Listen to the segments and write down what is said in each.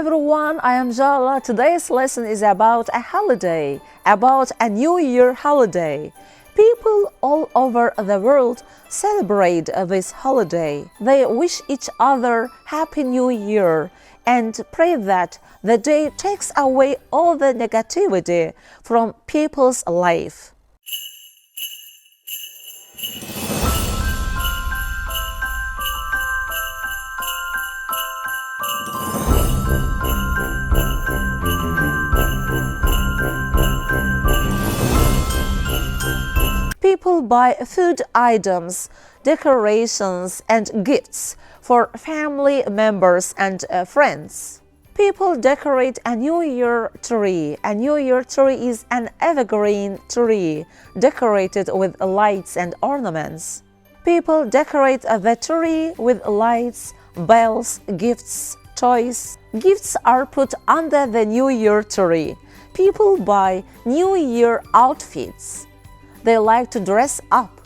everyone, I am Jala. Today's lesson is about a holiday, about a New Year holiday. People all over the world celebrate this holiday. They wish each other Happy New Year and pray that the day takes away all the negativity from people's life. People buy food items, decorations, and gifts for family members and friends. People decorate a New Year tree. A New Year tree is an evergreen tree decorated with lights and ornaments. People decorate the tree with lights, bells, gifts, toys. Gifts are put under the New Year tree. People buy New Year outfits. They like to dress up.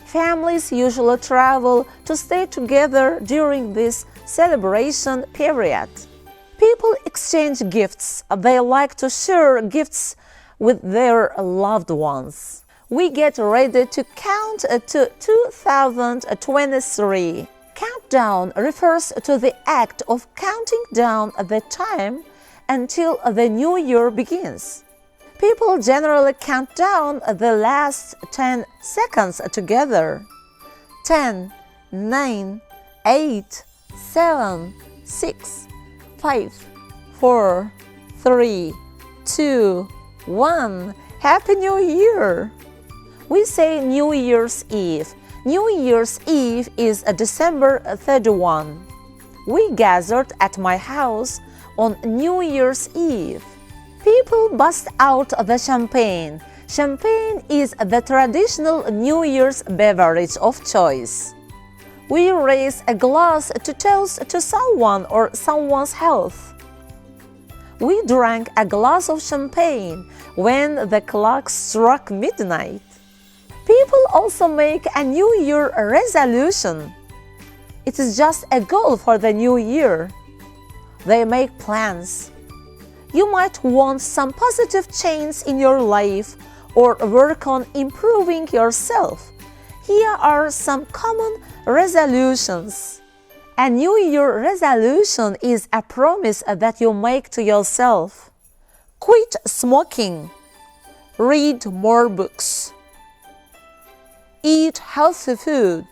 Families usually travel to stay together during this celebration period. People exchange gifts. They like to share gifts with their loved ones. We get ready to count to 2023. Countdown refers to the act of counting down the time until the new year begins. People generally count down the last 10 seconds together. 10, 9, 8, 7, 6, 5, 4, 3, 2, 1. Happy New Year! We say New Year's Eve. New Year's Eve is December 31. We gathered at my house on New Year's Eve. People bust out the champagne. Champagne is the traditional New Year's beverage of choice. We raise a glass to toast to someone or someone's health. We drank a glass of champagne when the clock struck midnight. People also make a New Year resolution. It is just a goal for the new year. They make plans. You might want some positive change in your life or work on improving yourself. Here are some common resolutions. A New Year resolution is a promise that you make to yourself. Quit smoking. Read more books. Eat healthy food.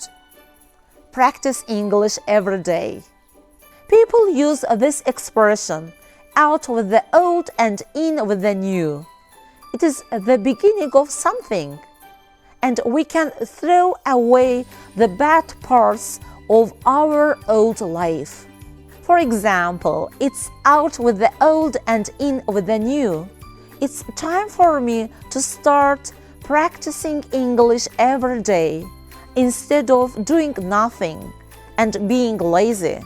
Practice English every day. People use this expression, out with the old and in with the new. It is the beginning of something, and we can throw away the bad parts of our old life. For example, it's out with the old and in with the new. It's time for me to start practicing English every day instead of doing nothing and being lazy.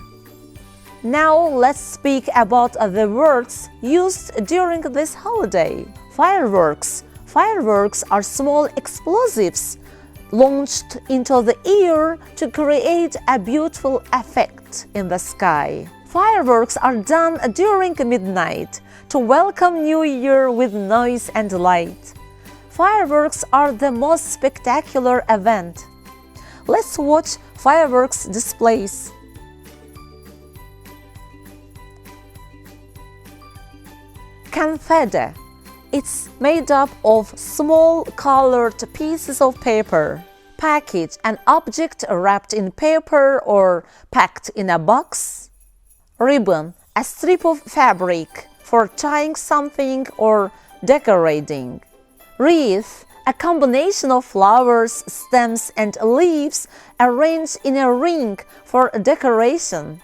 Now let's speak about the words used during this holiday. Fireworks. Fireworks are small explosives launched into the air to create a beautiful effect in the sky. Fireworks are done during midnight to welcome New Year with noise and light. Fireworks are the most spectacular event. Let's watch fireworks displays. Confetti. It's made up of small colored pieces of paper. Package, an object wrapped in paper or packed in a box. Ribbon, a strip of fabric for tying something or decorating. Wreath, a combination of flowers, stems, and leaves arranged in a ring for decoration.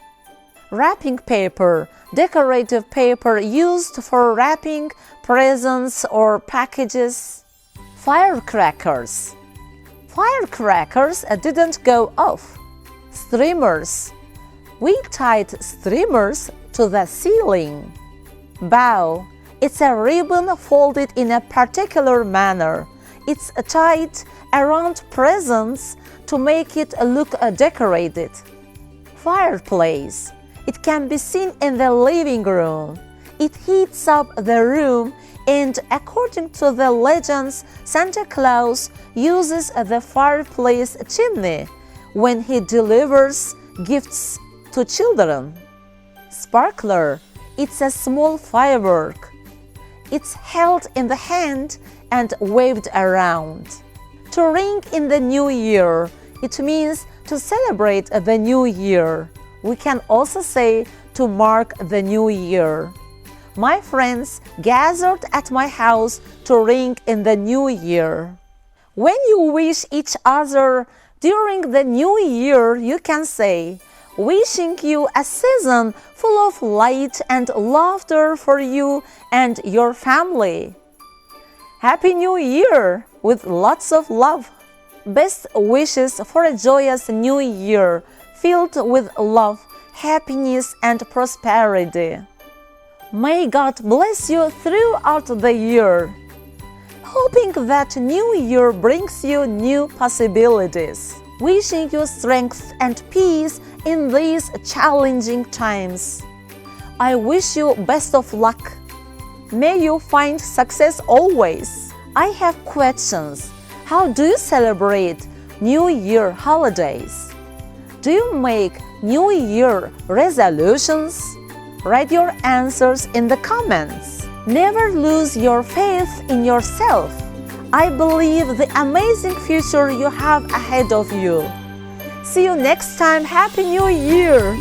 Wrapping paper, decorative paper used for wrapping presents or packages. Firecrackers. Firecrackers didn't go off. Streamers. We tied streamers to the ceiling. Bow. It's a ribbon folded in a particular manner. It's tied around presents to make it look decorated. Fireplace. It can be seen in the living room. It heats up the room, and according to the legends, Santa Claus uses the fireplace chimney when he delivers gifts to children. Sparkler. It's a small firework. It's held in the hand and waved around. To ring in the new year, it means to celebrate the new year. We can also say to mark the new year. My friends gathered at my house to ring in the new year. When you wish each other during the new year, you can say, "Wishing you a season full of light and laughter for you and your family. Happy New Year with lots of love. Best wishes for a joyous new year filled with love, happiness, and prosperity. May God bless you throughout the year. Hoping that New Year brings you new possibilities. Wishing you strength and peace in these challenging times. I wish you best of luck. May you find success always. I have questions. How do you celebrate New Year holidays? Do you make New Year resolutions? Write your answers in the comments. Never lose your faith in yourself. I believe the amazing future you have ahead of you. See you next time. Happy New Year!